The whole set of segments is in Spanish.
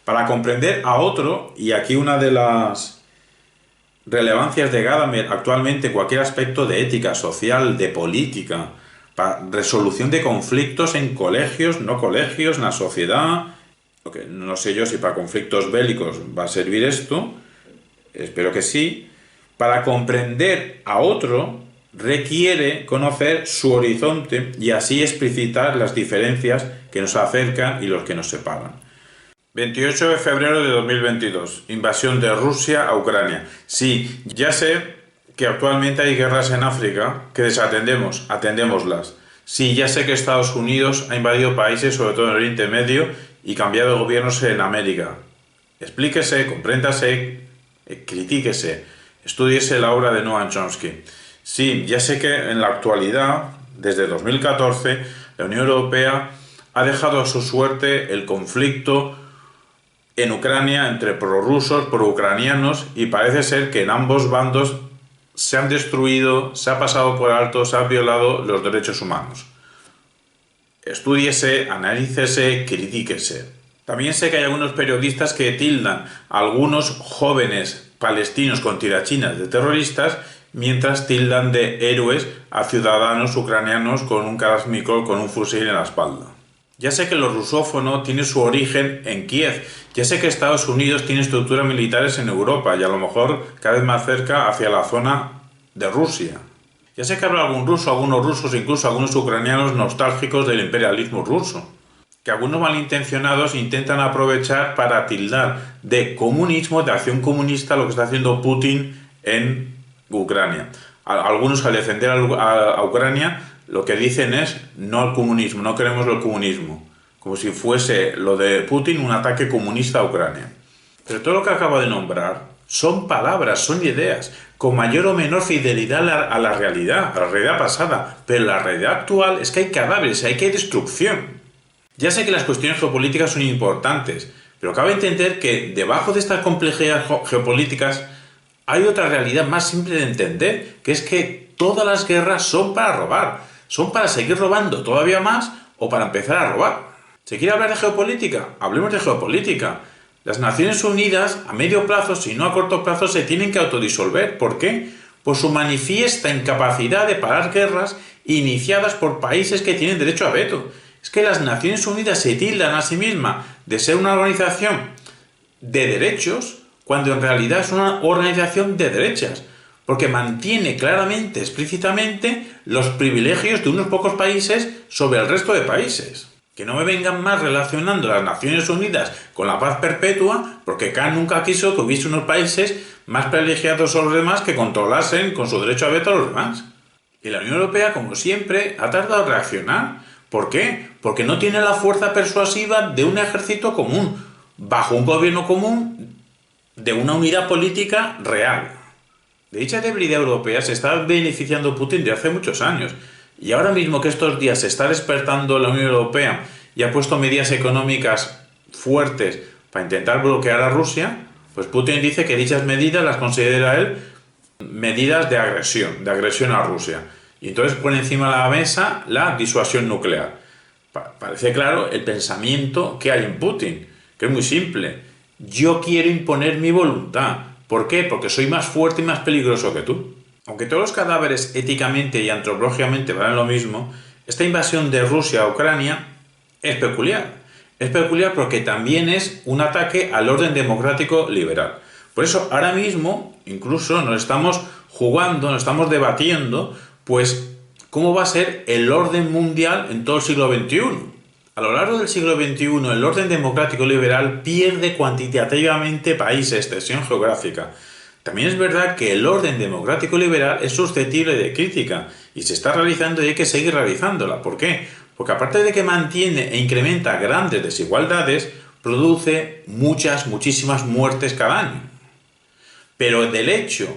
Para comprender a otro, y aquí una de las relevancias de Gadamer actualmente, cualquier aspecto de ética social, de política, para resolución de conflictos en colegios, no colegios, en la sociedad, no sé yo si para conflictos bélicos va a servir esto, espero que sí. Para comprender a otro requiere conocer su horizonte y así explicitar las diferencias que nos acercan y los que nos separan. 28 de febrero de 2022, invasión de Rusia a Ucrania. Sí, ya sé que actualmente hay guerras en África que desatendemos, atendémoslas. Sí, ya sé que Estados Unidos ha invadido países, sobre todo en el Oriente Medio, y cambiado gobiernos en América. Explíquese, compréndase, critíquese, estúdiese la obra de Noam Chomsky. Sí, ya sé que en la actualidad, desde 2014, la Unión Europea ha dejado a su suerte el conflicto en Ucrania entre prorrusos, proucranianos, y parece ser que en ambos bandos se han destruido, se ha pasado por alto, se han violado los derechos humanos. Estúdiese, analícese, critíquese. También sé que hay algunos periodistas que tildan a algunos jóvenes palestinos con tirachinas de terroristas, mientras tildan de héroes a ciudadanos ucranianos con un Kalashnikov, con un fusil en la espalda. Ya sé que lo rusófono tiene su origen en Kiev, ya sé que Estados Unidos tiene estructuras militares en Europa y a lo mejor cada vez más cerca hacia la zona de Rusia. Ya sé que habrá algún ruso, algunos rusos, incluso algunos ucranianos nostálgicos del imperialismo ruso, que algunos malintencionados intentan aprovechar para tildar de comunismo, de acción comunista, lo que está haciendo Putin en Ucrania. Algunos, al defender a Ucrania, lo que dicen es no al comunismo, no queremos el comunismo, como si fuese lo de Putin un ataque comunista a Ucrania. Pero todo lo que acabo de nombrar son palabras, son ideas, con mayor o menor fidelidad a la realidad pasada, pero la realidad actual es que hay cadáveres, hay que hay destrucción. Ya sé que las cuestiones geopolíticas son importantes, pero cabe entender que debajo de estas complejidades geopolíticas hay otra realidad más simple de entender, que es que todas las guerras son para robar, son para seguir robando todavía más o para empezar a robar. ¿Se quiere hablar de geopolítica? Hablemos de geopolítica. Las Naciones Unidas, a medio plazo, si no a corto plazo, se tienen que autodisolver. ¿Por qué? Por su manifiesta incapacidad de parar guerras iniciadas por países que tienen derecho a veto. Es que las Naciones Unidas se tildan a sí mismas de ser una organización de derechos, cuando en realidad es una organización de derechas, porque mantiene claramente, explícitamente, los privilegios de unos pocos países sobre el resto de países. Que no me vengan más relacionando las Naciones Unidas con la paz perpetua, porque Kant nunca quiso que hubiese unos países más privilegiados sobre los demás que controlasen con su derecho a veto a los demás. Y la Unión Europea, como siempre, ha tardado en reaccionar. ¿Por qué? Porque no tiene la fuerza persuasiva de un ejército común, bajo un gobierno común, de una unidad política real. De dicha debilidad europea se está beneficiando Putin de hace muchos años. Y ahora mismo que estos días se está despertando la Unión Europea y ha puesto medidas económicas fuertes para intentar bloquear a Rusia, pues Putin dice que dichas medidas las considera él medidas de agresión a Rusia. Y entonces pone encima de la mesa la disuasión nuclear. Parece claro el pensamiento que hay en Putin, que es muy simple. Yo quiero imponer mi voluntad. ¿Por qué? Porque soy más fuerte y más peligroso que tú. Aunque todos los cadáveres éticamente y antropológicamente valen lo mismo, esta invasión de Rusia a Ucrania es peculiar. Es peculiar porque también es un ataque al orden democrático liberal. Por eso ahora mismo incluso nos estamos jugando, nos estamos debatiendo, pues cómo va a ser el orden mundial en todo el siglo XXI. A lo largo del siglo XXI, el orden democrático liberal pierde cuantitativamente países, extensión geográfica. También es verdad que el orden democrático liberal es susceptible de crítica y se está realizando y hay que seguir realizándola. ¿Por qué? Porque aparte de que mantiene e incrementa grandes desigualdades, produce muchísimas muertes cada año. Pero del hecho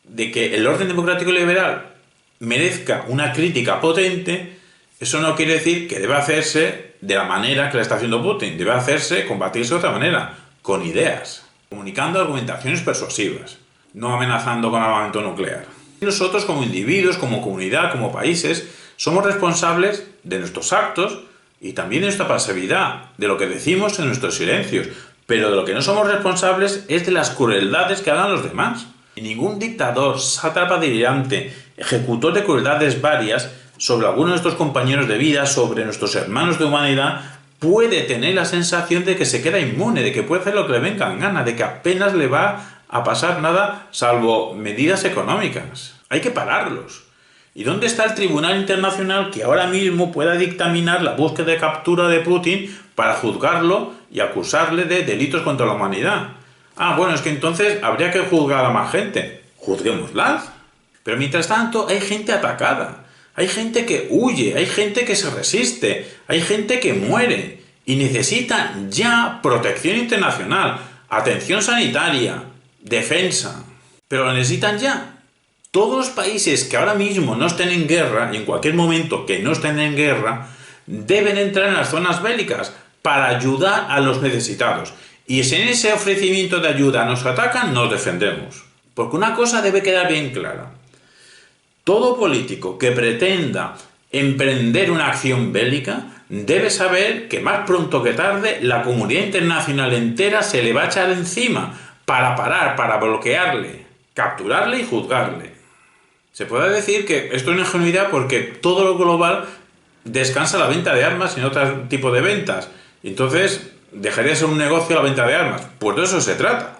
de que el orden democrático liberal merezca una crítica potente, eso no quiere decir que deba hacerse de la manera que le está haciendo Putin. Debe hacerse, combatirse de otra manera, con ideas, comunicando argumentaciones persuasivas, no amenazando con armamento nuclear. Y nosotros como individuos, como comunidad, como países, somos responsables de nuestros actos y también de nuestra pasividad, de lo que decimos en nuestros silencios. pero de lo que no somos responsables es de las crueldades que hagan los demás. Y ningún dictador, sátrapa delirante, ejecutor de crueldades varias sobre algunos de nuestros compañeros de vida, sobre nuestros hermanos de humanidad, puede tener la sensación de que se queda inmune, de que puede hacer lo que le venga en gana, de que apenas le va a pasar nada salvo medidas económicas. Hay que pararlos. ¿Y dónde está el Tribunal Internacional que ahora mismo pueda dictaminar la búsqueda de captura de Putin para juzgarlo y acusarle de delitos contra la humanidad? Bueno, es que entonces habría que juzgar a más gente. Juzguémoslas. Pero mientras tanto hay gente atacada, hay gente que huye, hay gente que se resiste, hay gente que muere y necesita ya protección internacional, atención sanitaria, defensa. Pero lo necesitan ya. Todos los países que ahora mismo no estén en guerra, y en cualquier momento que no estén en guerra, deben entrar en las zonas bélicas para ayudar a los necesitados. Y si en ese ofrecimiento de ayuda nos atacan, nos defendemos. Porque una cosa debe quedar bien clara. Todo político que pretenda emprender una acción bélica debe saber que más pronto que tarde la comunidad internacional entera se le va a echar encima para parar, para bloquearle, capturarle y juzgarle. Se puede decir que esto es una ingenuidad porque todo lo global descansa en la venta de armas y en otro tipo de ventas. Entonces, dejaría de ser un negocio la venta de armas. Pues de eso se trata.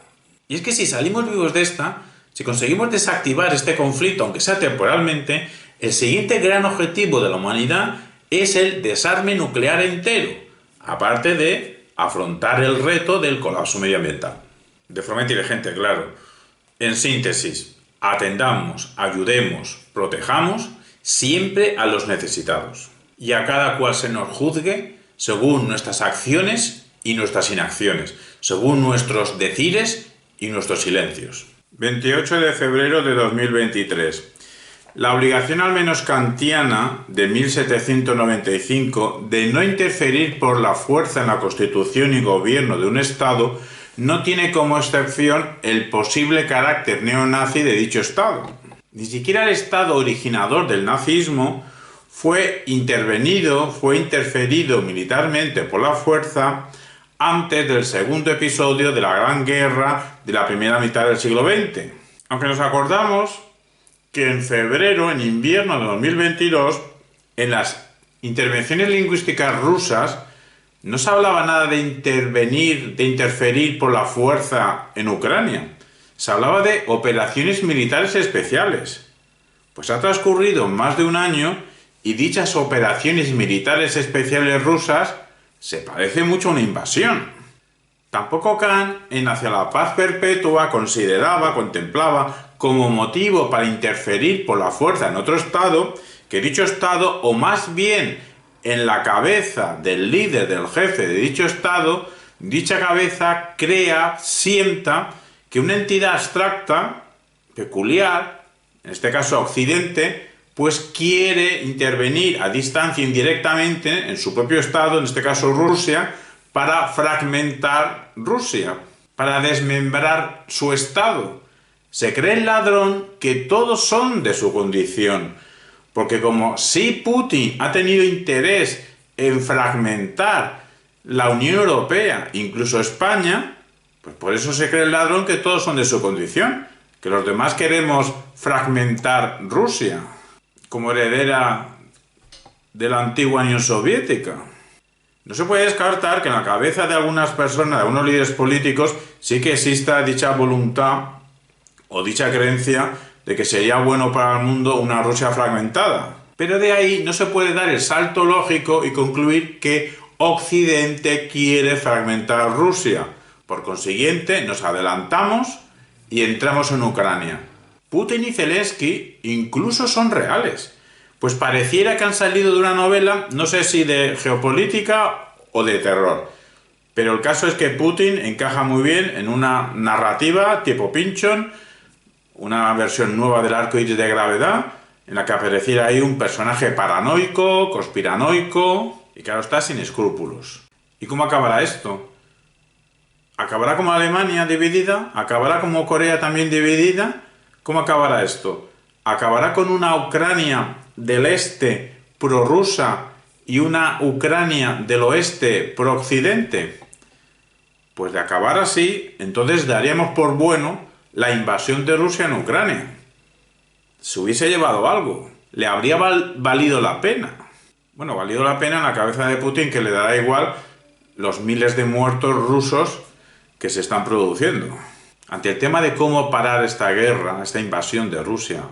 Y es que si salimos vivos de esta, si conseguimos desactivar este conflicto, aunque sea temporalmente, el siguiente gran objetivo de la humanidad es el desarme nuclear entero, aparte de afrontar el reto del colapso medioambiental. De forma inteligente, claro. En síntesis, atendamos, ayudemos, protejamos siempre a los necesitados. Y a cada cual se nos juzgue según nuestras acciones y nuestras inacciones, según nuestros decires y nuestros silencios. 28 de febrero de 2023. La obligación al menos kantiana de 1795 de no interferir por la fuerza en la constitución y gobierno de un Estado no tiene como excepción el posible carácter neonazi de dicho Estado. Ni siquiera el Estado originador del nazismo fue interferido militarmente por la fuerza antes del segundo episodio de la Gran Guerra de la primera mitad del siglo XX. Aunque nos acordamos que en febrero, en invierno de 2022, en las intervenciones lingüísticas rusas, no se hablaba nada de interferir por la fuerza en Ucrania. Se hablaba de operaciones militares especiales. Pues ha transcurrido más de un año y dichas operaciones militares especiales rusas se parece mucho a una invasión. Tampoco Kant, en Hacia la paz perpetua, contemplaba como motivo para interferir por la fuerza en otro Estado, que dicho Estado, o más bien en la cabeza del líder, del jefe de dicho Estado, dicha cabeza sienta que una entidad abstracta, peculiar, en este caso Occidente, pues quiere intervenir a distancia indirectamente en su propio Estado, en este caso Rusia, para fragmentar Rusia, para desmembrar su Estado. Se cree el ladrón que todos son de su condición, porque como si Putin ha tenido interés en fragmentar la Unión Europea, incluso España, pues por eso se cree el ladrón que todos son de su condición, que los demás queremos fragmentar Rusia como heredera de la antigua Unión Soviética. No se puede descartar que en la cabeza de algunas personas, de algunos líderes políticos, sí que exista dicha voluntad o dicha creencia de que sería bueno para el mundo una Rusia fragmentada. Pero de ahí no se puede dar el salto lógico y concluir que Occidente quiere fragmentar Rusia. Por consiguiente, nos adelantamos y entramos en Ucrania. Putin y Zelensky incluso son reales, pues pareciera que han salido de una novela, no sé si de geopolítica o de terror. Pero el caso es que Putin encaja muy bien en una narrativa tipo Pynchon, una versión nueva del arco iris de gravedad, en la que apareciera ahí un personaje paranoico, conspiranoico, y claro está, sin escrúpulos. ¿Y cómo acabará esto? ¿Acabará como Alemania dividida? ¿Acabará como Corea también dividida? ¿Cómo acabará esto? ¿Acabará con una Ucrania del este prorrusa y una Ucrania del oeste pro-occidente? Pues Pues de acabar así, entonces daríamos por bueno la invasión de Rusia en Ucrania. Se hubiese llevado algo, le habría valido la pena. Bueno, valido la pena en la cabeza de Putin, que le dará igual los miles de muertos rusos que se están produciendo. Ante el tema de cómo parar esta guerra, esta invasión de Rusia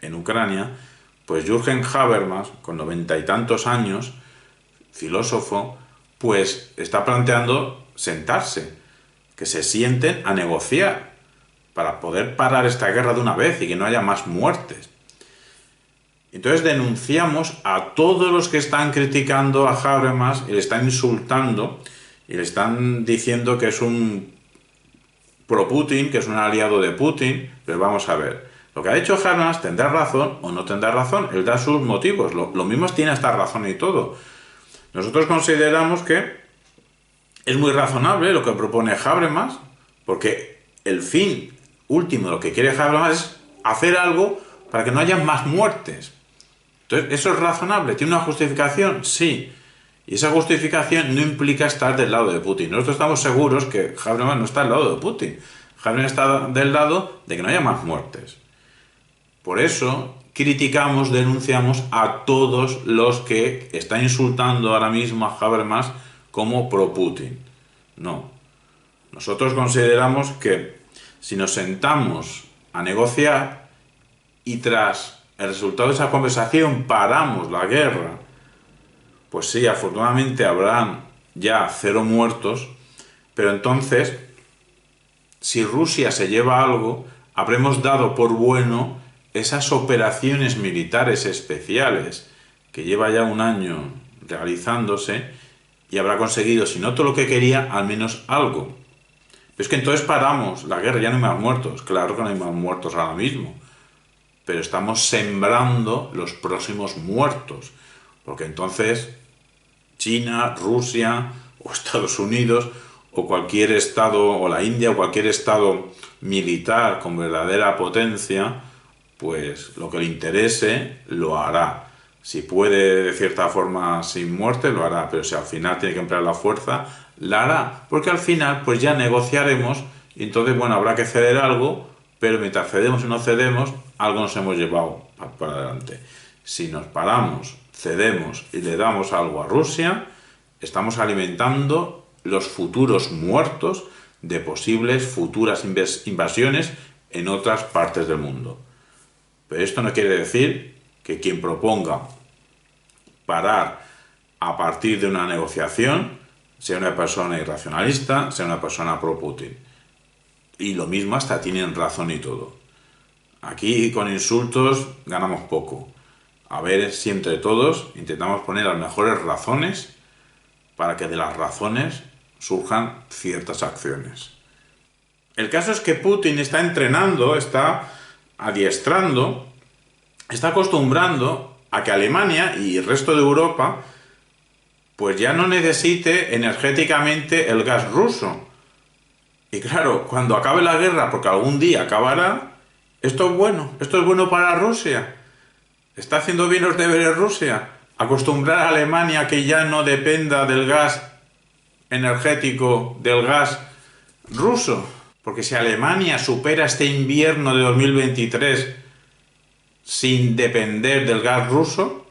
en Ucrania, pues Jürgen Habermas, con 90 y tantos años, filósofo, pues está planteando sentarse, que se sienten a negociar para poder parar esta guerra de una vez y que no haya más muertes. Entonces denunciamos a todos los que están criticando a Habermas y le están insultando y le están diciendo que es un pro-Putin, que es un aliado de Putin. Pero vamos a ver, lo que ha dicho Habermas tendrá razón o no tendrá razón, él da sus motivos, lo mismo tiene esta razón y todo. Nosotros consideramos que es muy razonable lo que propone Habermas, porque el fin último, lo que quiere Habermas es hacer algo para que no haya más muertes. Entonces, ¿eso es razonable? ¿Tiene una justificación? Sí. Y esa justificación no implica estar del lado de Putin. Nosotros estamos seguros que Habermas no está del lado de Putin. Habermas está del lado de que no haya más muertes. Por eso criticamos, denunciamos a todos los que están insultando ahora mismo a Habermas como pro-Putin. No. Nosotros consideramos que si nos sentamos a negociar y tras el resultado de esa conversación paramos la guerra, pues sí, afortunadamente habrán ya 0 muertos, pero entonces, si Rusia se lleva algo, habremos dado por bueno esas operaciones militares especiales que lleva ya 1 año realizándose y habrá conseguido, si no todo lo que quería, al menos algo. Pero es que entonces paramos la guerra, ya no hay más muertos. Claro que no hay más muertos ahora mismo, pero estamos sembrando los próximos muertos, porque entonces China, Rusia o Estados Unidos o cualquier estado, o la India o cualquier estado militar con verdadera potencia, pues lo que le interese lo hará. Si puede de cierta forma sin muerte, lo hará, pero si al final tiene que emplear la fuerza, la hará, porque al final pues ya negociaremos y entonces bueno, habrá que ceder algo, pero mientras cedemos y no cedemos, algo nos hemos llevado para adelante. Si nos paramos, cedemos y le damos algo a Rusia, estamos alimentando los futuros muertos de posibles futuras invasiones en otras partes del mundo. Pero esto no quiere decir que quien proponga parar a partir de una negociación sea una persona irracionalista, sea una persona pro-Putin. Y lo mismo hasta tienen razón y todo. Aquí con insultos ganamos poco. A ver si entre todos intentamos poner las mejores razones para que de las razones surjan ciertas acciones. El caso es que Putin está entrenando, está adiestrando, está acostumbrando a que Alemania y el resto de Europa pues ya no necesite energéticamente el gas ruso. Y claro, cuando acabe la guerra, porque algún día acabará, esto es bueno para Rusia. ¿Está haciendo bien los deberes Rusia? Acostumbrar a Alemania a que ya no dependa del gas energético, del gas ruso. Porque si Alemania supera este invierno de 2023 sin depender del gas ruso,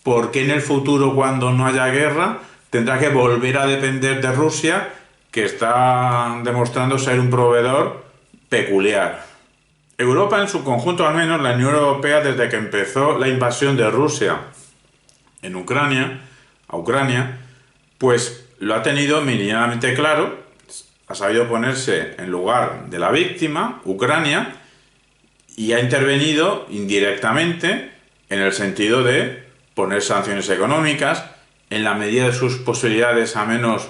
¿por qué en el futuro, cuando no haya guerra, tendrá que volver a depender de Rusia, que está demostrando ser un proveedor peculiar? Europa en su conjunto, al menos la Unión Europea, desde que empezó la invasión de Rusia en Ucrania, pues lo ha tenido meridianamente claro, ha sabido ponerse en lugar de la víctima, Ucrania, y ha intervenido indirectamente en el sentido de poner sanciones económicas, en la medida de sus posibilidades, a menos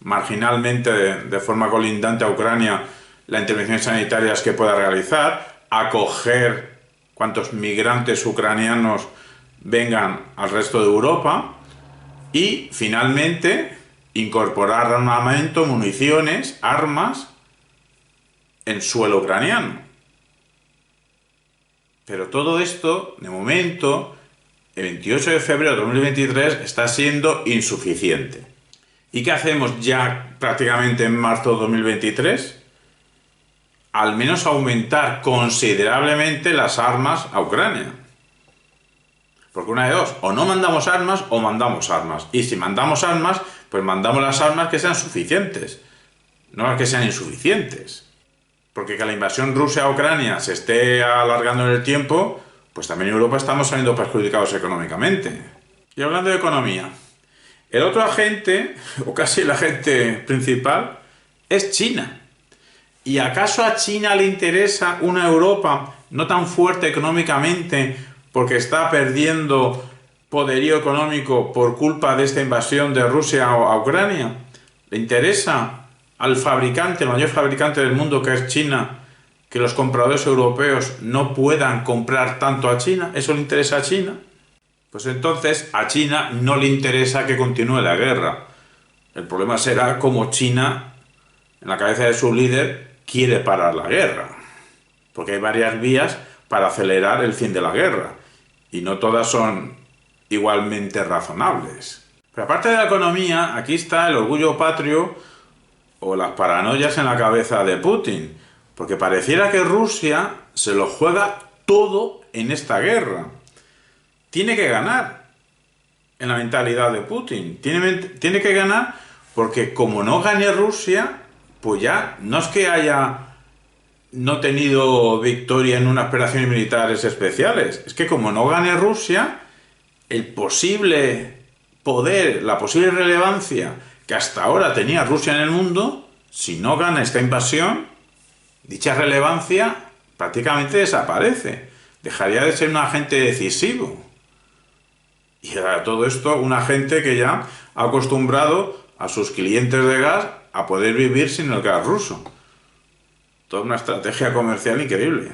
marginalmente, de forma colindante a Ucrania, las intervenciones sanitarias que pueda realizar, acoger cuantos migrantes ucranianos vengan al resto de Europa y, finalmente, incorporar armamento, municiones, armas en suelo ucraniano. Pero todo esto, de momento, el 28 de febrero de 2023, está siendo insuficiente. ¿Y qué hacemos ya prácticamente en marzo de 2023, al menos aumentar considerablemente las armas a Ucrania. Porque una de dos, o no mandamos armas o mandamos armas. Y si mandamos armas, pues mandamos las armas que sean suficientes, no las que sean insuficientes. Porque que la invasión rusa a Ucrania se esté alargando en el tiempo, pues también en Europa estamos saliendo perjudicados económicamente. Y hablando de economía, el otro agente, o casi el agente principal, es China. ¿Y acaso a China le interesa una Europa no tan fuerte económicamente porque está perdiendo poderío económico por culpa de esta invasión de Rusia a Ucrania? ¿Le interesa al fabricante, el mayor fabricante del mundo que es China, que los compradores europeos no puedan comprar tanto a China? ¿Eso le interesa a China? Pues entonces a China no le interesa que continúe la guerra. El problema será cómo China, en la cabeza de su líder, quiere parar la guerra. Porque hay varias vías para acelerar el fin de la guerra. Y no todas son igualmente razonables. Pero aparte de la economía, aquí está el orgullo patrio o las paranoias en la cabeza de Putin. Porque pareciera que Rusia se lo juega todo en esta guerra. Tiene que ganar en la mentalidad de Putin. Tiene que ganar porque como no gane Rusia, pues ya no es que haya no tenido victoria en unas operaciones militares especiales. Es que como no gane Rusia, el posible poder, la posible relevancia que hasta ahora tenía Rusia en el mundo, si no gana esta invasión, dicha relevancia prácticamente desaparece. Dejaría de ser un agente decisivo. Y a todo esto, un agente que ya ha acostumbrado a sus clientes de gas a poder vivir sin el gas ruso. Toda una estrategia comercial increíble.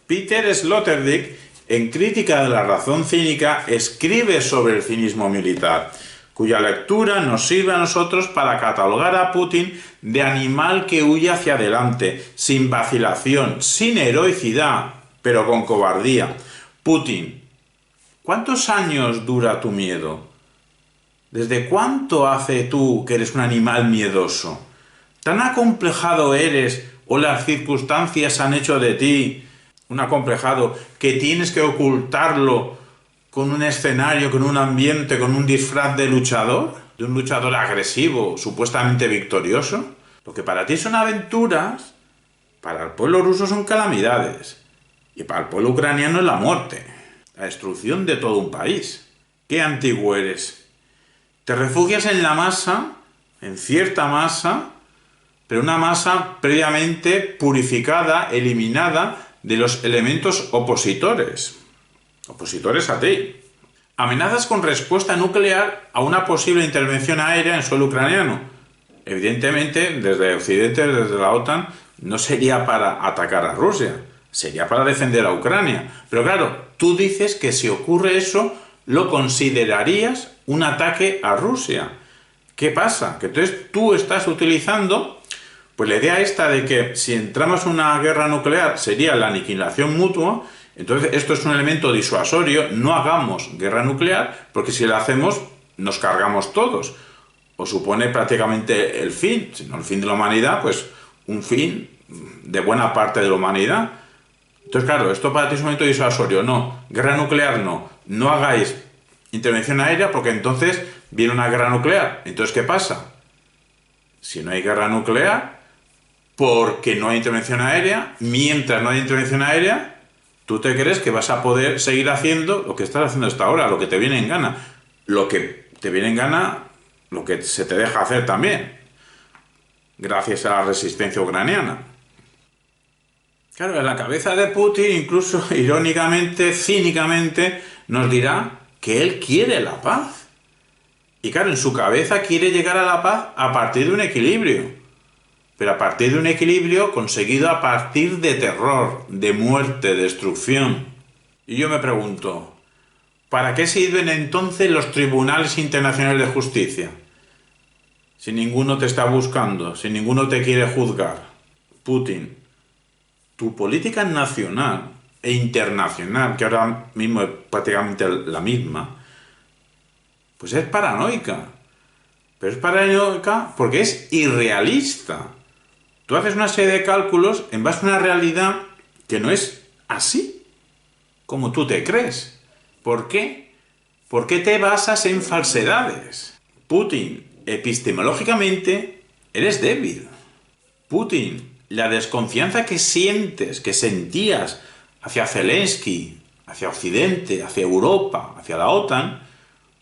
Peter Sloterdijk, en Crítica de la razón cínica, escribe sobre el cinismo militar, cuya lectura nos sirve a nosotros para catalogar a Putin de animal que huye hacia adelante, sin vacilación, sin heroicidad, pero con cobardía. Putin, ¿cuántos años dura tu miedo? ¿Desde cuánto hace tú que eres un animal miedoso? ¿Tan acomplejado eres o las circunstancias han hecho de ti un acomplejado que tienes que ocultarlo con un escenario, con un ambiente, con un disfraz de luchador? ¿De un luchador agresivo, supuestamente victorioso? Lo que para ti son aventuras, para el pueblo ruso son calamidades. Y para el pueblo ucraniano es la muerte, la destrucción de todo un país. ¿Qué antiguo eres? Te refugias en la masa, en cierta masa, pero una masa previamente purificada, eliminada de los elementos opositores a ti. Amenazas con respuesta nuclear a una posible intervención aérea en suelo ucraniano. Evidentemente, desde Occidente, desde la OTAN, no sería para atacar a Rusia, sería para defender a Ucrania. Pero claro, tú dices que si ocurre eso, lo considerarías un ataque a Rusia. ¿Qué pasa? Que entonces tú estás utilizando pues la idea esta de que si entramos en una guerra nuclear sería la aniquilación mutua. Entonces esto es un elemento disuasorio, no hagamos guerra nuclear porque si la hacemos nos cargamos todos. O supone prácticamente el fin, si no el fin de la humanidad, pues un fin de buena parte de la humanidad. Entonces claro, esto para ti es un momento disuasorio, no, guerra nuclear no hagáis intervención aérea porque entonces viene una guerra nuclear. Entonces ¿qué pasa? Si no hay guerra nuclear, porque no hay intervención aérea, mientras no hay intervención aérea, tú te crees que vas a poder seguir haciendo lo que estás haciendo hasta ahora, lo que te viene en gana. Lo que te viene en gana, lo que se te deja hacer también, gracias a la resistencia ucraniana. Claro, en la cabeza de Putin, incluso irónicamente, cínicamente, nos dirá que él quiere la paz. Y claro, en su cabeza quiere llegar a la paz a partir de un equilibrio. Pero a partir de un equilibrio conseguido a partir de terror, de muerte, de destrucción. Y yo me pregunto, ¿para qué sirven entonces los tribunales internacionales de justicia? Si ninguno te está buscando, si ninguno te quiere juzgar. Putin, tu política nacional e internacional, que ahora mismo es prácticamente la misma, pues es paranoica. Pero es paranoica porque es irrealista. Tú haces una serie de cálculos en base a una realidad que no es así como tú te crees. ¿Por qué? ¿Por qué te basas en falsedades? Putin, epistemológicamente, eres débil. Putin, la desconfianza que sientes, que sentías hacia Zelensky, hacia Occidente, hacia Europa, hacia la OTAN,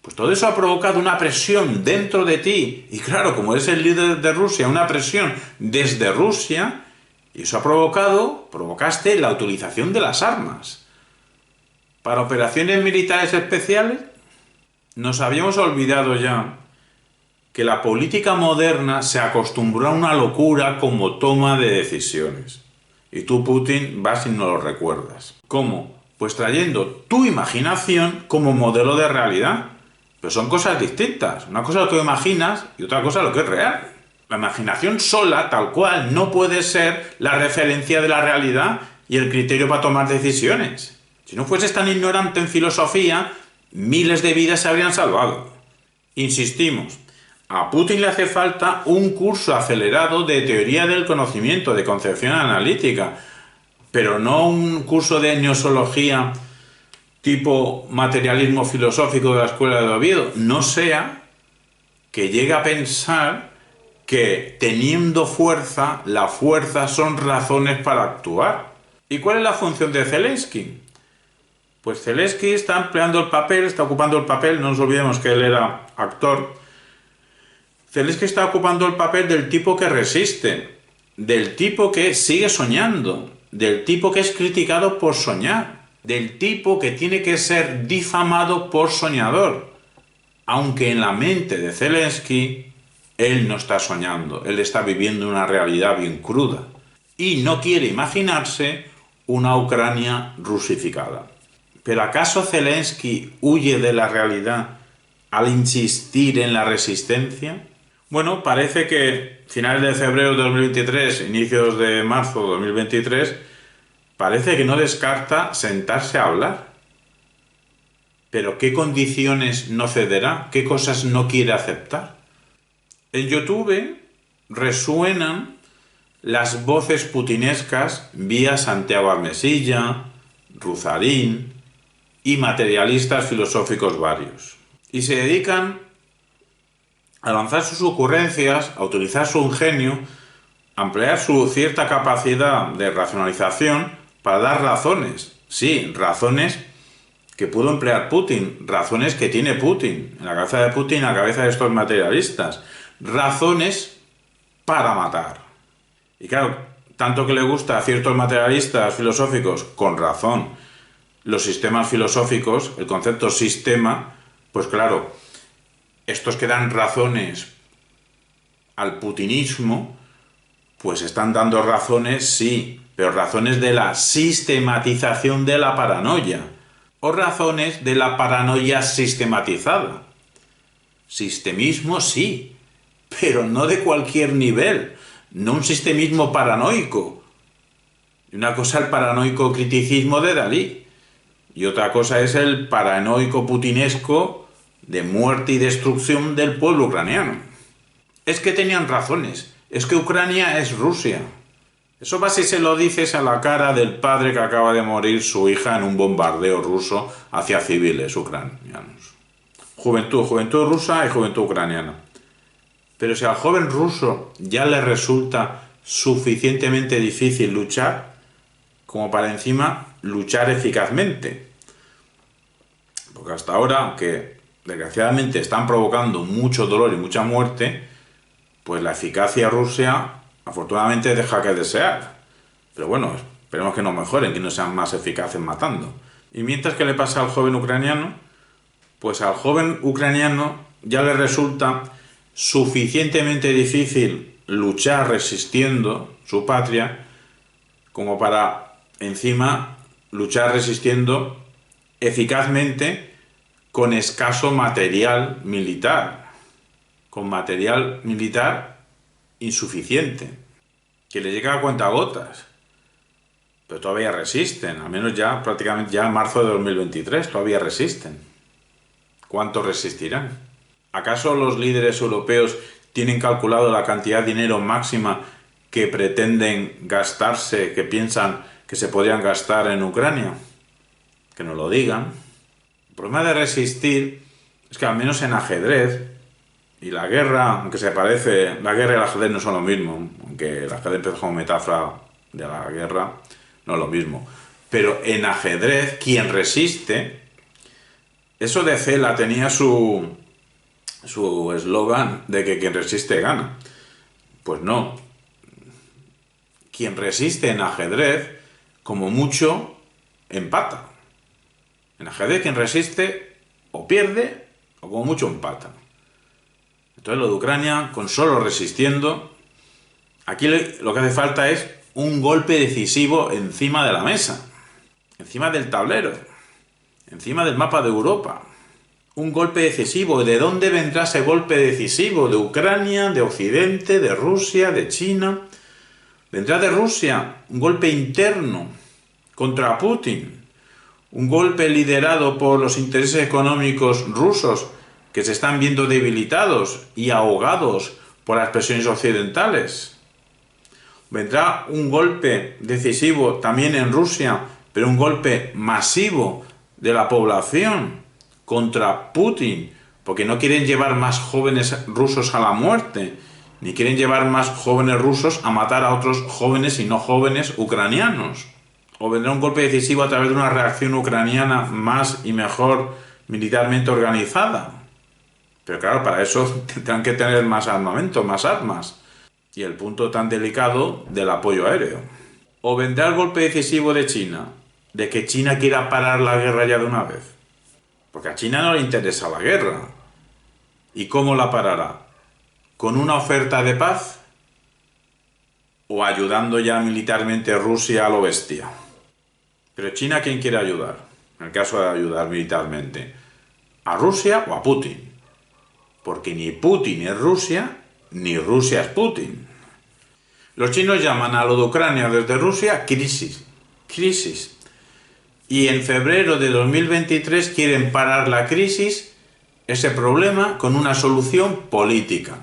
pues todo eso ha provocado una presión dentro de ti. Y claro, como eres el líder de Rusia, una presión desde Rusia, y eso provocaste la utilización de las armas. Para operaciones militares especiales, nos habíamos olvidado ya que la política moderna se acostumbró a una locura como toma de decisiones. Y tú, Putin, vas y no lo recuerdas. ¿Cómo? Pues trayendo tu imaginación como modelo de realidad. Pero son cosas distintas. Una cosa es lo que imaginas y otra cosa es lo que es real. La imaginación sola, tal cual, no puede ser la referencia de la realidad y el criterio para tomar decisiones. Si no fueses tan ignorante en filosofía, miles de vidas se habrían salvado. Insistimos, a Putin le hace falta un curso acelerado de teoría del conocimiento, de concepción analítica, pero no un curso de gnoseología tipo materialismo filosófico de la escuela de Oviedo. No sea que llegue a pensar que teniendo fuerza, la fuerza son razones para actuar. ¿Y cuál es la función de Zelensky? Pues Zelensky está empleando el papel, está ocupando el papel, no nos olvidemos que él era actor. Zelensky está ocupando el papel del tipo que resiste, del tipo que sigue soñando, del tipo que es criticado por soñar, del tipo que tiene que ser difamado por soñador. Aunque en la mente de Zelensky, él no está soñando, él está viviendo una realidad bien cruda y no quiere imaginarse una Ucrania rusificada. ¿Pero acaso Zelensky huye de la realidad al insistir en la resistencia? Bueno, parece que finales de febrero de 2023, inicios de marzo de 2023, parece que no descarta sentarse a hablar. Pero ¿qué condiciones no cederá? ¿Qué cosas no quiere aceptar? En YouTube resuenan las voces putinescas vía Santiago Armesilla, Ruzarín y materialistas filosóficos varios. Y se dedican a lanzar sus ocurrencias, a utilizar su ingenio, a emplear su cierta capacidad de racionalización para dar razones. Sí, razones que pudo emplear Putin, razones que tiene Putin, en la cabeza de Putin, en la cabeza de estos materialistas, razones para matar. Y claro, tanto que le gusta a ciertos materialistas filosóficos, con razón, los sistemas filosóficos, el concepto sistema, pues claro, estos que dan razones al putinismo, pues están dando razones, sí, pero razones de la sistematización de la paranoia, o razones de la paranoia sistematizada. Sistemismo sí, pero no de cualquier nivel, no un sistemismo paranoico. Una cosa es el paranoico criticismo de Dalí, y otra cosa es el paranoico putinesco de muerte y destrucción del pueblo ucraniano. Es que tenían razones, es que Ucrania es Rusia. Eso va si se lo dices a la cara del padre que acaba de morir su hija en un bombardeo ruso hacia civiles ucranianos. Juventud rusa y juventud ucraniana. Pero si al joven ruso ya le resulta suficientemente difícil luchar, como para encima luchar eficazmente. Porque hasta ahora, aunque desgraciadamente están provocando mucho dolor y mucha muerte, pues la eficacia rusa afortunadamente deja que desear. Pero bueno, esperemos que no mejoren, que no sean más eficaces matando. Y mientras que le pasa al joven ucraniano, pues al joven ucraniano ya le resulta suficientemente difícil luchar resistiendo su patria como para encima luchar resistiendo eficazmente con escaso material militar, con material militar insuficiente, que le llega a cuentagotas, pero todavía resisten, al menos ya prácticamente ya en marzo de 2023 todavía resisten. ¿Cuánto resistirán? ¿Acaso los líderes europeos tienen calculado la cantidad de dinero máxima que pretenden gastarse, que piensan que se podrían gastar en Ucrania? Que nos lo digan. El problema de resistir es que al menos en ajedrez, y la guerra, aunque se parece, la guerra y el ajedrez no son lo mismo, aunque el ajedrez empezó como metáfora de la guerra, no es lo mismo. Pero en ajedrez, quien resiste, eso de Cela tenía su eslogan de que quien resiste gana. Pues no. Quien resiste en ajedrez, como mucho, empata. En ajedrez quien resiste o pierde o como mucho empata. Entonces lo de Ucrania, con solo resistiendo, aquí lo que hace falta es un golpe decisivo encima de la mesa, encima del tablero, encima del mapa de Europa. Un golpe decisivo. ¿De dónde vendrá ese golpe decisivo? ¿De Ucrania, de Occidente, de Rusia, de China? Vendrá de Rusia, un golpe interno contra Putin, un golpe liderado por los intereses económicos rusos que se están viendo debilitados y ahogados por las presiones occidentales. Vendrá un golpe decisivo también en Rusia, pero un golpe masivo de la población contra Putin, porque no quieren llevar más jóvenes rusos a la muerte, ni quieren llevar más jóvenes rusos a matar a otros jóvenes y no jóvenes ucranianos. O vendrá un golpe decisivo a través de una reacción ucraniana más y mejor militarmente organizada. Pero claro, para eso tendrán que tener más armamento, más armas. Y el punto tan delicado del apoyo aéreo. O vendrá el golpe decisivo de China, de que China quiera parar la guerra ya de una vez. Porque a China no le interesa la guerra. ¿Y cómo la parará? ¿Con una oferta de paz? ¿O ayudando ya militarmente a Rusia a lo bestia? Pero China, ¿a quién quiere ayudar? En el caso de ayudar militarmente, ¿a Rusia o a Putin? Porque ni Putin es Rusia, ni Rusia es Putin. Los chinos llaman a lo de Ucrania desde Rusia crisis. Crisis. Y en febrero de 2023 quieren parar la crisis, ese problema, con una solución política.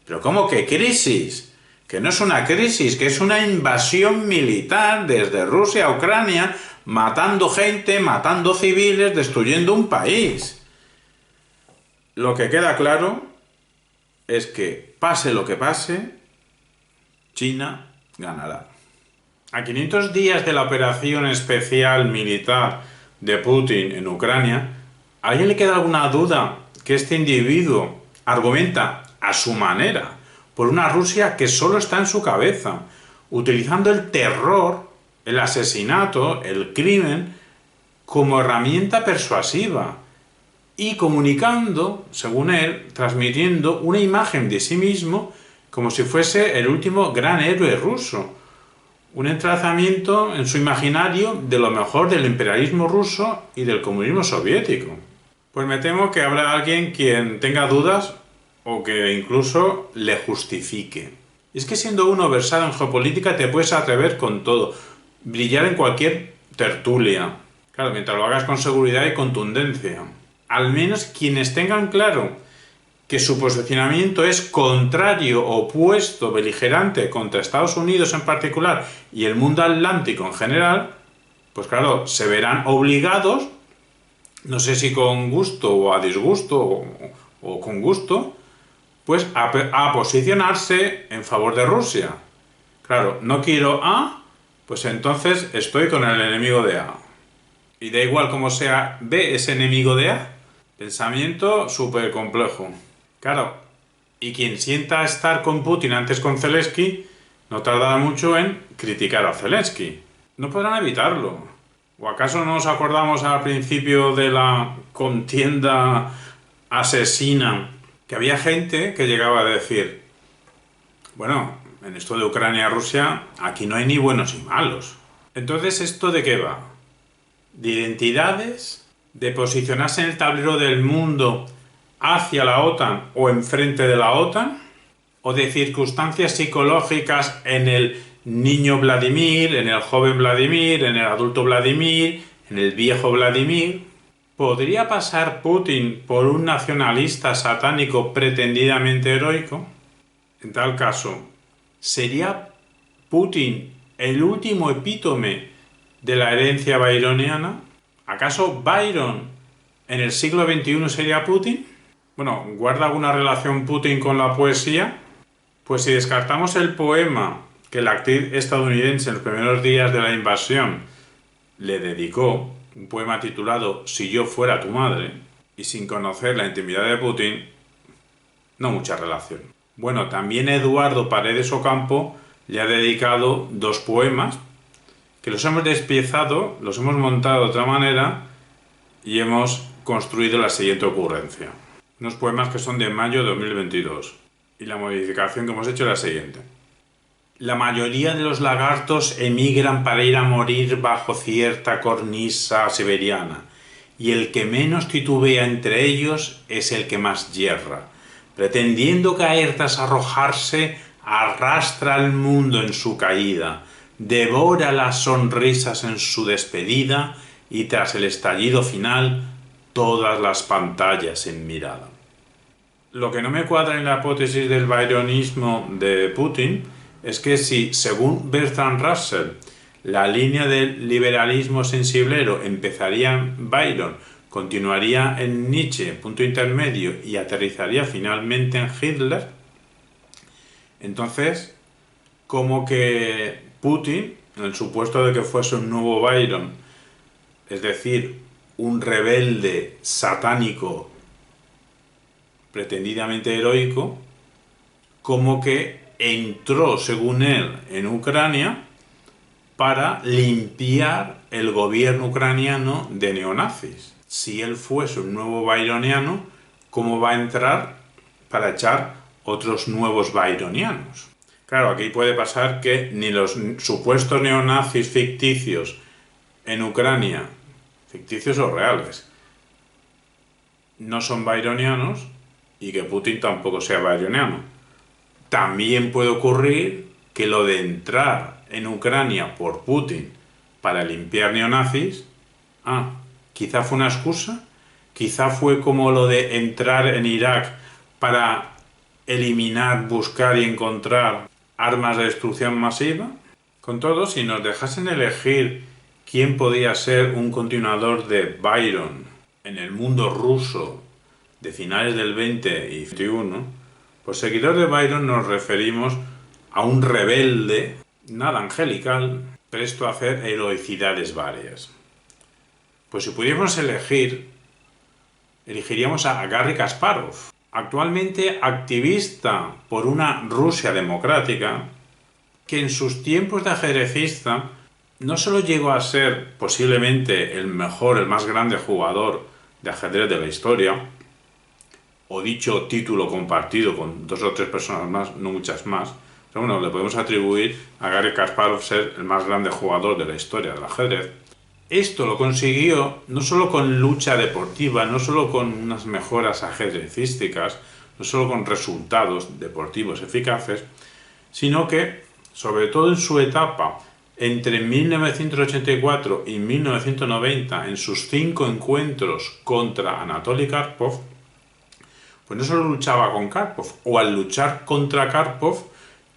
¿Pero cómo que crisis? Que no es una crisis, que es una invasión militar desde Rusia a Ucrania, matando gente, matando civiles, destruyendo un país. Lo que queda claro es que, pase lo que pase, China ganará. A 500 días de la operación especial militar de Putin en Ucrania, ¿a alguien le queda alguna duda que este individuo argumenta a su manera por una Rusia que solo está en su cabeza, utilizando el terror, el asesinato, el crimen como herramienta persuasiva y comunicando, según él, transmitiendo una imagen de sí mismo como si fuese el último gran héroe ruso? Un entrazamiento en su imaginario de lo mejor del imperialismo ruso y del comunismo soviético. Pues me temo que habrá alguien quien tenga dudas o que incluso le justifique. Es que siendo uno versado en geopolítica te puedes atrever con todo, brillar en cualquier tertulia. Claro, mientras lo hagas con seguridad y contundencia. Al menos quienes tengan claro que su posicionamiento es contrario, opuesto, beligerante contra Estados Unidos en particular y el mundo atlántico en general, pues claro, se verán obligados, no sé si con gusto o a disgusto o con gusto, pues a posicionarse en favor de Rusia. Claro, no quiero A, pues entonces estoy con el enemigo de A. Y da igual cómo sea B, ese enemigo de A. Pensamiento súper complejo. Claro, y quien sienta estar con Putin antes con Zelensky, no tardará mucho en criticar a Zelensky. No podrán evitarlo. ¿O acaso no nos acordamos al principio de la contienda asesina que había gente que llegaba a decir, bueno, en esto de Ucrania-Rusia, aquí no hay ni buenos ni malos? Entonces, ¿esto de qué va? ¿De identidades? ¿De posicionarse en el tablero del mundo hacia la OTAN o enfrente de la OTAN? ¿O de circunstancias psicológicas en el niño Vladimir, en el joven Vladimir, en el adulto Vladimir, en el viejo Vladimir? ¿Podría pasar Putin por un nacionalista satánico pretendidamente heroico? En tal caso, ¿sería Putin el último epítome de la herencia byroniana? ¿Acaso Byron en el siglo XXI sería Putin? Bueno, ¿guarda alguna relación Putin con la poesía? Pues si descartamos el poema que la actriz estadounidense en los primeros días de la invasión le dedicó, un poema titulado Si yo fuera tu madre, y sin conocer la intimidad de Putin, no mucha relación. Bueno, también Eduardo Paredes Ocampo le ha dedicado dos poemas que los hemos despiezado, los hemos montado de otra manera y hemos construido la siguiente ocurrencia. Unos poemas que son de mayo de 2022. Y la modificación que hemos hecho es la siguiente. La mayoría de los lagartos emigran para ir a morir bajo cierta cornisa siberiana, y el que menos titubea entre ellos es el que más yerra. Pretendiendo caer tras arrojarse, arrastra al mundo en su caída, devora las sonrisas en su despedida y tras el estallido final, todas las pantallas en mirada. Lo que no me cuadra en la hipótesis del byronismo de Putin es que si, según Bertrand Russell, la línea del liberalismo sensiblero empezaría en Byron, continuaría en Nietzsche, punto intermedio, y aterrizaría finalmente en Hitler, entonces, como que Putin, en el supuesto de que fuese un nuevo Byron, es decir, un rebelde satánico pretendidamente heroico, como que entró, según él, en Ucrania para limpiar el gobierno ucraniano de neonazis. Si él fuese un nuevo byroniano, ¿cómo va a entrar para echar otros nuevos byronianos? Claro, aquí puede pasar que ni los supuestos neonazis ficticios en Ucrania, ficticios o reales, no son byronianos y que Putin tampoco sea byroniano. También puede ocurrir que lo de entrar en Ucrania por Putin para limpiar neonazis, quizá fue una excusa, quizá fue como lo de entrar en Irak para eliminar, buscar y encontrar armas de destrucción masiva. Con todo, si nos dejasen elegir quién podía ser un continuador de Byron en el mundo ruso de finales del 20 y 21, por seguidor de Byron nos referimos a un rebelde, nada angelical, presto a hacer heroicidades varias. Pues si pudiéramos elegir, elegiríamos a Garry Kasparov, actualmente activista por una Rusia democrática, que en sus tiempos de ajedrecista no solo llegó a ser posiblemente el mejor, el más grande jugador de ajedrez de la historia, o dicho título compartido con dos o tres personas más, no muchas más, pero bueno, le podemos atribuir a Garry Kasparov ser el más grande jugador de la historia del ajedrez. Esto lo consiguió no solo con lucha deportiva, no solo con unas mejoras ajedrecísticas, no solo con resultados deportivos eficaces, sino que, sobre todo en su etapa entre 1984 y 1990, en sus 5 encuentros contra Anatoly Karpov, pues no solo luchaba con Karpov, o al luchar contra Karpov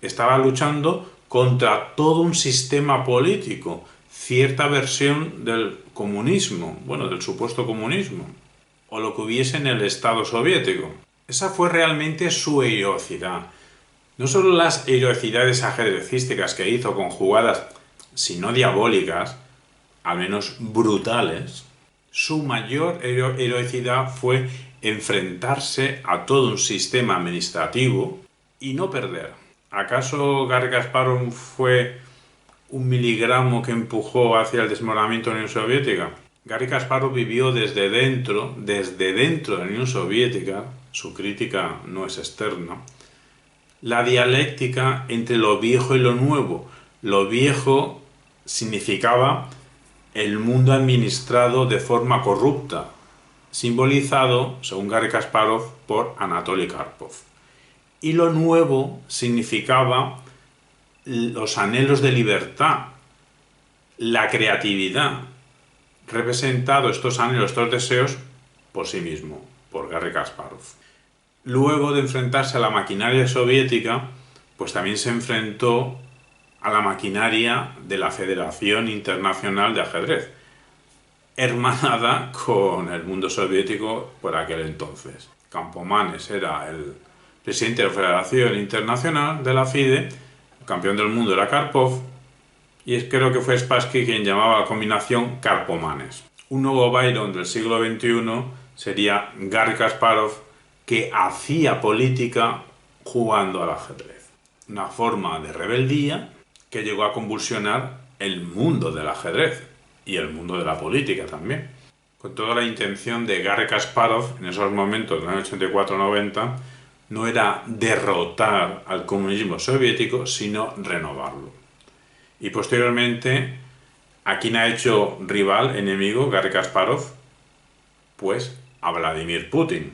estaba luchando contra todo un sistema político, cierta versión del comunismo, bueno, del supuesto comunismo, o lo que hubiese en el Estado soviético. Esa fue realmente su heroicidad. No solo las heroicidades ajedrecísticas que hizo con jugadas, si no diabólicas, al menos brutales, su mayor heroicidad fue enfrentarse a todo un sistema administrativo y no perder. ¿Acaso Garry Kasparov fue un miligramo que empujó hacia el desmoronamiento de la Unión Soviética? Garry Kasparov vivió desde dentro de la Unión Soviética, su crítica no es externa, la dialéctica entre lo viejo y lo nuevo. Lo viejo significaba el mundo administrado de forma corrupta, simbolizado, según Garry Kasparov, por Anatoly Karpov. Y lo nuevo significaba los anhelos de libertad, la creatividad, representado estos anhelos, estos deseos por sí mismo, por Garry Kasparov. Luego de enfrentarse a la maquinaria soviética, pues también se enfrentó a la maquinaria de la Federación Internacional de Ajedrez, hermanada con el mundo soviético por aquel entonces. Campomanes era el presidente de la Federación Internacional de la FIDE, el campeón del mundo era Karpov, y creo que fue Spassky quien llamaba la combinación Karpomanes. Un nuevo Byron del siglo XXI sería Garry Kasparov, que hacía política jugando al ajedrez. Una forma de rebeldía que llegó a convulsionar el mundo del ajedrez y el mundo de la política también. Con toda la intención de Garry Kasparov, en esos momentos, en el 84-90, no era derrotar al comunismo soviético, sino renovarlo. Y posteriormente, ¿a quién ha hecho rival, enemigo, Garry Kasparov? Pues a Vladimir Putin.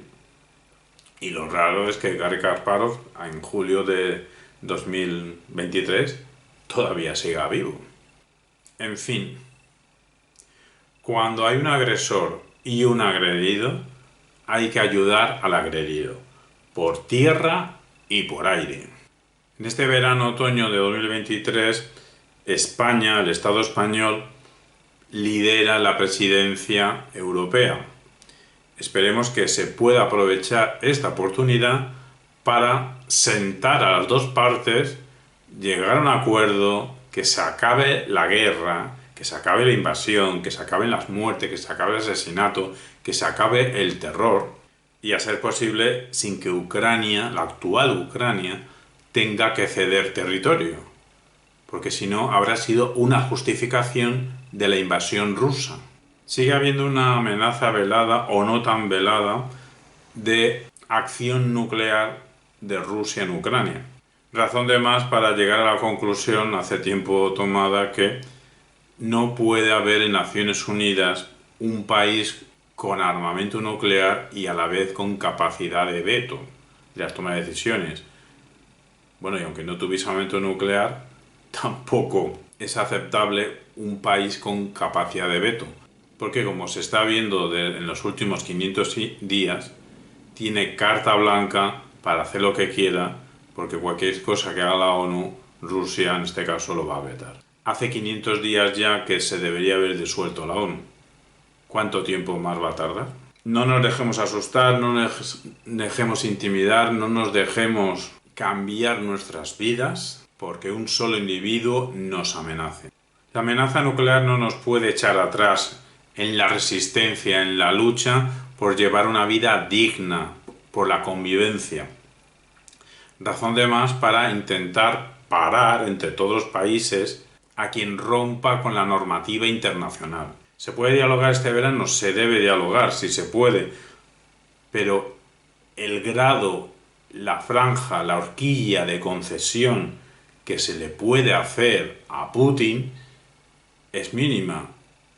Y lo raro es que Garry Kasparov, en julio de 2023, todavía siga vivo. En fin, cuando hay un agresor y un agredido, hay que ayudar al agredido, por tierra y por aire. En este verano-otoño de 2023, España, el Estado español, lidera la presidencia europea. Esperemos que se pueda aprovechar esta oportunidad para sentar a las dos partes, llegar a un acuerdo, que se acabe la guerra, que se acabe la invasión, que se acaben las muertes, que se acabe el asesinato, que se acabe el terror, y a ser posible sin que Ucrania, la actual Ucrania, tenga que ceder territorio, porque si no habrá sido una justificación de la invasión rusa. Sigue habiendo una amenaza velada o no tan velada de acción nuclear de Rusia en Ucrania. Razón de más para llegar a la conclusión hace tiempo tomada que no puede haber en Naciones Unidas un país con armamento nuclear y a la vez con capacidad de veto de las tomas de decisiones. Bueno, y aunque no tuviese armamento nuclear, tampoco es aceptable un país con capacidad de veto. Porque como se está viendo en los últimos 500 días, tiene carta blanca para hacer lo que quiera, porque cualquier cosa que haga la ONU, Rusia en este caso lo va a vetar. Hace 500 días ya que se debería haber disuelto la ONU. ¿Cuánto tiempo más va a tardar? No nos dejemos asustar, no nos dejemos intimidar, no nos dejemos cambiar nuestras vidas porque un solo individuo nos amenace. La amenaza nuclear no nos puede echar atrás en la resistencia, en la lucha por llevar una vida digna, por la convivencia. Razón de más para intentar parar entre todos los países a quien rompa con la normativa internacional. ¿Se puede dialogar este verano? Se debe dialogar, si se puede, pero el grado, la franja, la horquilla de concesión que se le puede hacer a Putin es mínima,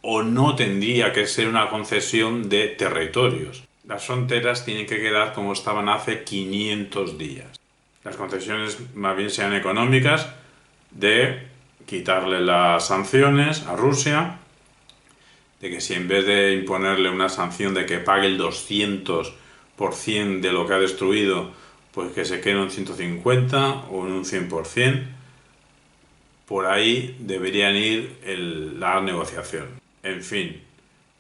o no tendría que ser una concesión de territorios. Las fronteras tienen que quedar como estaban hace 500 días. Las concesiones más bien sean económicas, de quitarle las sanciones a Rusia, de que si en vez de imponerle una sanción de que pague el 200% de lo que ha destruido, pues que se quede en un 150 o en un 100%, por ahí deberían ir la negociación. En fin,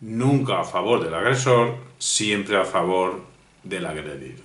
nunca a favor del agresor, siempre a favor del agredido.